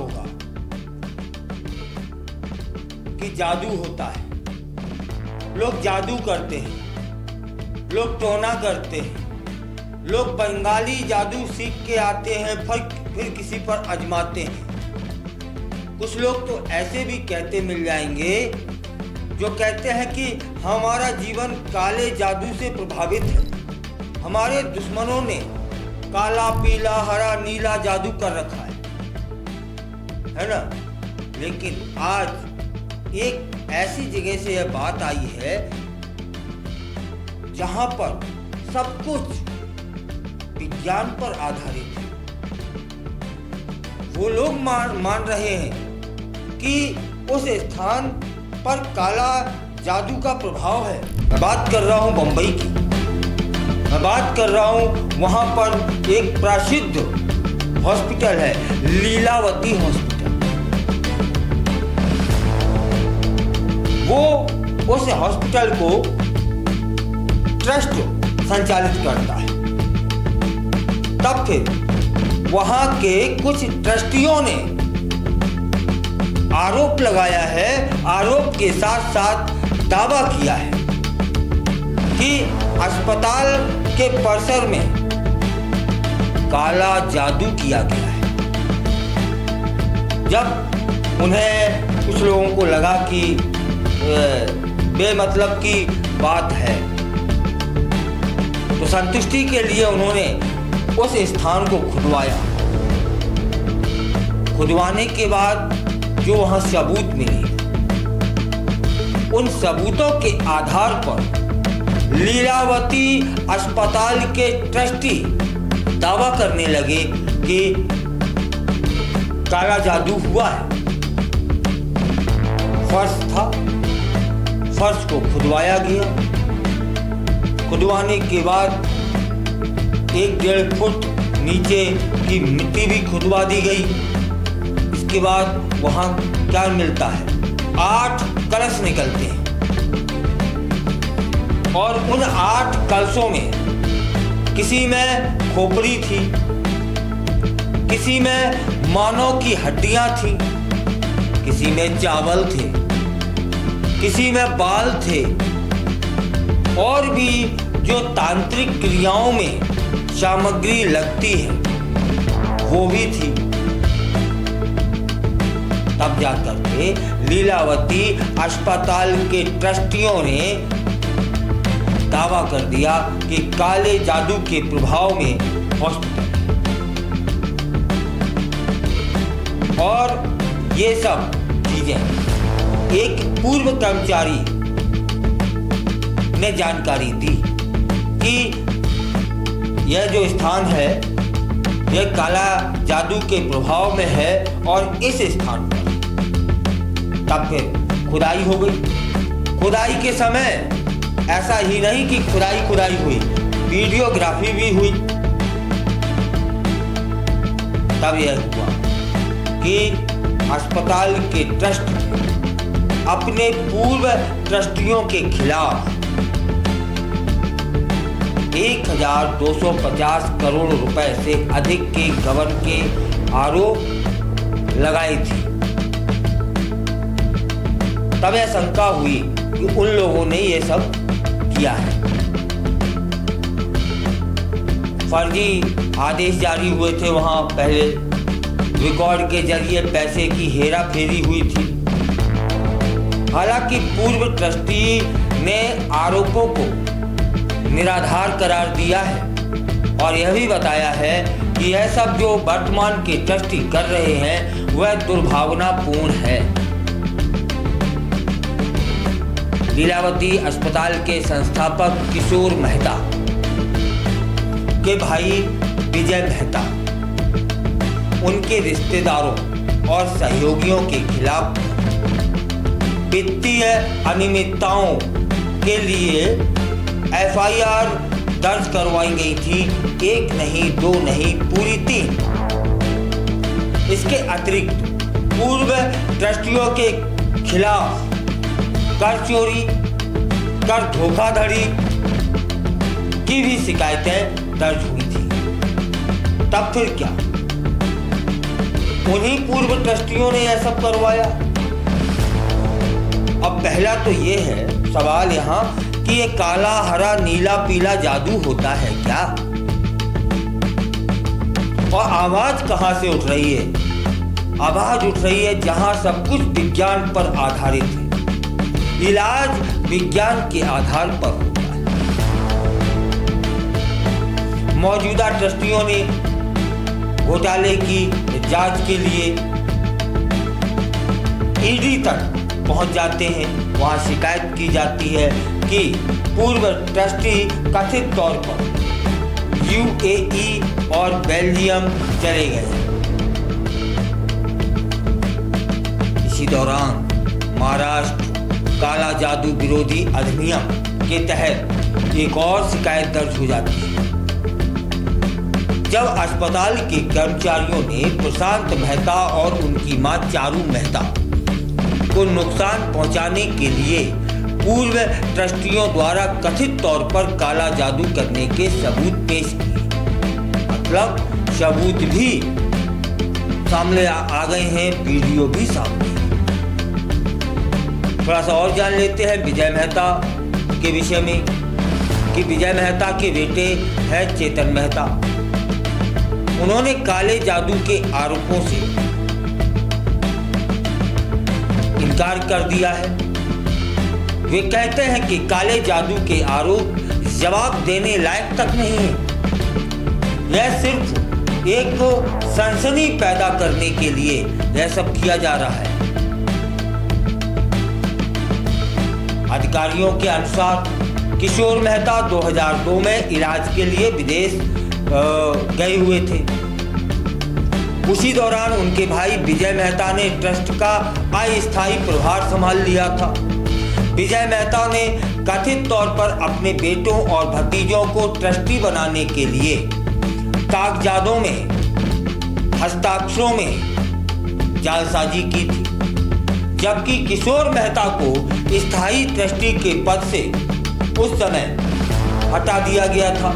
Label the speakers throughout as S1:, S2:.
S1: होगा कि जादू होता है, लोग जादू करते हैं, लोग टोना करते हैं, लोग बंगाली जादू सीख के आते हैं, फिर किसी पर आजमाते हैं। कुछ लोग तो ऐसे भी कहते मिल जाएंगे जो कहते हैं कि हमारा जीवन काले जादू से प्रभावित है, हमारे दुश्मनों ने काला पीला हरा नीला जादू कर रखा है ना। लेकिन आज एक ऐसी जगह से यह बात आई है जहां पर सब कुछ विज्ञान पर आधारित है। वो लोग मान रहे हैं कि उस स्थान पर काला जादू का प्रभाव है। मैं बात कर रहा हूं बंबई की, मैं बात कर रहा हूं वहां पर एक प्रसिद्ध हॉस्पिटल है, लीलावती हॉस्पिटल। वो उस हॉस्पिटल को ट्रस्ट संचालित करता है। तब फिर वहां के कुछ ट्रस्टियों ने आरोप लगाया है, आरोप के साथ साथ दावा किया है कि अस्पताल के परिसर में काला जादू किया गया है। जब उन्हें कुछ लोगों को लगा कि बेमतलब की बात है, तो संतुष्टि के लिए उन्होंने उस स्थान को खुदवाया। खुदवाने के बाद जो वहां सबूत मिले, उन सबूतों के आधार पर लीलावती अस्पताल के ट्रस्टी दावा करने लगे कि काला जादू हुआ है। फर्श था, फर्श को खुदवाया गया। खुदवाने के बाद 1-1.5 फुट नीचे की मिट्टी भी खुदवा दी गई। इसके बाद वहां क्या मिलता है, 8 कलश निकलते हैं और उन 8 कलशों में किसी में खोपड़ी थी, किसी में मानव की हड्डियां थी, किसी में चावल थे, किसी में बाल थे, और भी जो तांत्रिक क्रियाओं में सामग्री लगती है वो भी थी। तब जाकर के लीलावती अस्पताल के ट्रस्टियों ने दावा कर दिया कि काले जादू के प्रभाव में हॉस्पिटल, और ये सब चीजें एक पूर्व कर्मचारी ने जानकारी दी कि यह जो स्थान है यह काला जादू के प्रभाव में है, और इस स्थान पर तब फिर खुदाई हो गई। खुदाई के समय ऐसा ही नहीं कि खुदाई हुई, वीडियोग्राफी भी हुई। तब यह हुआ कि अस्पताल के ट्रस्ट अपने पूर्व ट्रस्टियों के खिलाफ 1250 करोड़ रुपए से अधिक के गबन के आरोप लगाए थे। तब यह शंका हुई कि उन लोगों ने यह सब किया है। फर्जी आदेश जारी हुए थे वहां, पहले रिकॉर्ड के जरिए पैसे की हेरा फेरी हुई थी। हालांकि पूर्व ट्रस्टी ने आरोपों को निराधार करार दिया है और यह भी बताया है कि यह सब जो वर्तमान के ट्रस्टी कर रहे हैं वह दुर्भावनापूर्ण है। लीलावती अस्पताल के संस्थापक किशोर मेहता के भाई विजय मेहता उनके रिश्तेदारों और सहयोगियों के खिलाफ वित्तीय अनियमितताओं के लिए एफआईआर दर्ज करवाई गई थी। 1 नहीं 2 नहीं, पूरी 3। इसके अतिरिक्त पूर्व ट्रस्टियों के खिलाफ कर चोरी, कर धोखाधड़ी की भी शिकायतें दर्ज हुई थी। तब फिर क्या, उन्हीं पूर्व ट्रस्टियों ने यह सब करवाया। अब पहला तो ये है सवाल यहाँ कि ये काला, हरा, नीला, पीला जादू होता है क्या? और आवाज कहाँ से उठ रही है? आवाज उठ रही है जहाँ सब कुछ विज्ञान पर आधारित है। इलाज विज्ञान के आधार पर होता है। मौजूदा ट्रस्टियों ने घोटाले की जांच के लिए ईडी तक पहुंच जाते हैं। वहां शिकायत की जाती है कि पूर्व ट्रस्टी कथित तौर पर यूएई और बेल्जियम चले गए। इसी दौरान महाराष्ट्र काला जादू विरोधी अधिनियम के तहत एक और शिकायत दर्ज हो जाती है। जब अस्पताल के कर्मचारियों ने प्रशांत मेहता और उनकी मां चारू मेहता को नुकसान पहुंचाने के लिए पूर्व ट्रस्टियों द्वारा कथित तौर पर काला जादू करने के सबूत पेश किए, मतलब सबूत भी सामने आ गए हैं, वीडियो भी सामने। थोड़ा सा और जान लेते हैं विजय मेहता के विषय में कि विजय मेहता के बेटे हैं चेतन मेहता। उन्होंने काले जादू के आरोपों से इनकार कर दिया है। वे कहते हैं कि काले जादू के आरोप जवाब देने लायक तक नहीं है। यह सिर्फ एक सनसनी पैदा करने के लिए यह सब किया जा रहा है। अधिकारियों के अनुसार किशोर मेहता 2002 में इलाज के लिए विदेश गए हुए थे। उसी दौरान उनके भाई विजय मेहता ने ट्रस्ट का अस्थायी प्रभार संभाल लिया था। विजय मेहता ने कथित तौर पर अपने बेटों और भतीजों को ट्रस्टी बनाने के लिए कागजातों में, हस्ताक्षरों में जालसाजी की थी, जबकि किशोर मेहता को स्थायी ट्रस्टी के पद से उस समय हटा दिया गया था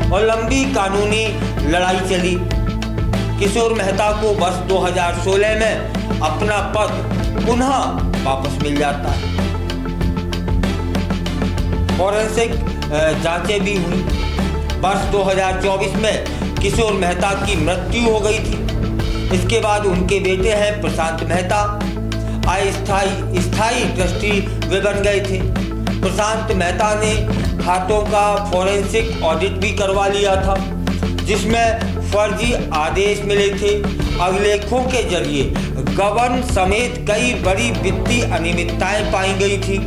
S1: और लंबी कानूनी लड़ाई चली। किशोर मेहता को वर्ष 2016 में अपना पद पुनः वापस मिल जाता है। फॉरेंसिक जांचें भी हुई। वर्ष 2024 में किशोर मेहता की मृत्यु हो गई थी। इसके बाद उनके बेटे हैं प्रशांत मेहता स्थायी ट्रस्टी वे बन गए थे। प्रशांत मेहता ने खातों का फॉरेंसिक ऑडिट भी करवा लिया था, जिसमें फर्जी आदेश मिले थे। अभिलेखों के जरिए गबन समेत कई बड़ी वित्तीय अनियमितताएं पाई गई थी।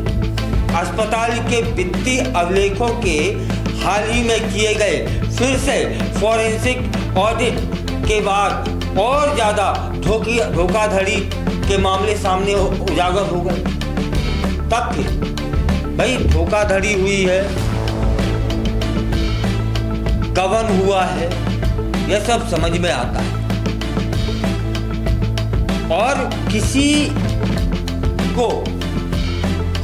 S1: अस्पताल के वित्तीय अभिलेखों के हाल ही में किए गए फिर से फॉरेंसिक ऑडिट के बाद और ज्यादा धोखाधड़ी के मामले सामने उजागर हो गए। तब फिर भाई धोखाधड़ी हुई है, गबन हुआ है, यह सब समझ में आता है। और किसी को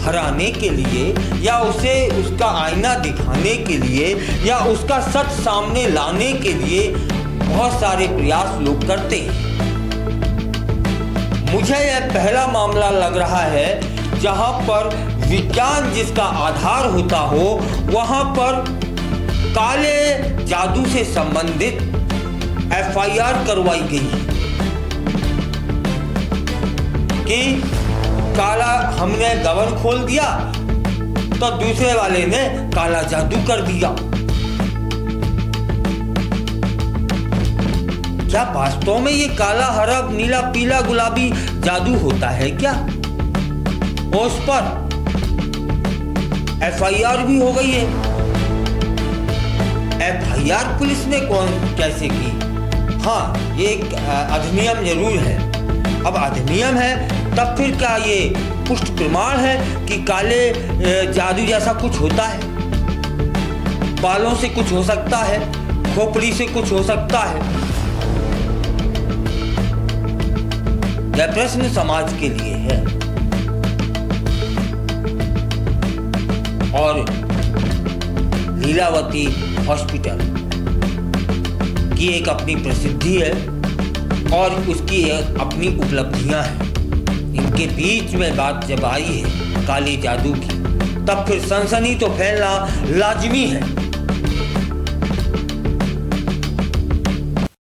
S1: हराने के लिए या उसे उसका आईना दिखाने के लिए या उसका सच सामने लाने के लिए बहुत सारे प्रयास लोग करते हैं। मुझे यह पहला मामला लग रहा है जहां पर विज्ञान जिसका आधार होता हो, वहां पर काले जादू से संबंधित एफआईआर करवाई गई है कि काला हमने गबन खोल दिया तो दूसरे वाले ने काला जादू कर दिया। क्या वास्तव में ये काला, हरा, नीला, पीला, गुलाबी जादू होता है क्या? उस पर एफआईआर भी हो गई है। एफआईआर पुलिस ने कैसे की? हाँ, ये एक अधिनियम जरूर है। अब अधिनियम है तब फिर क्या ये पुष्ट प्रमाण है कि काले जादू जैसा कुछ होता है? बालों से कुछ हो सकता है, खोपड़ी से कुछ हो सकता है। यह प्रश्न समाज के लिए है। और लीलावती हॉस्पिटल की एक अपनी प्रसिद्धि है और उसकी अपनी उपलब्धियां हैं। इनके बीच में बात जब आई है काले जादू की, तब फिर सनसनी तो फैलना लाजमी है।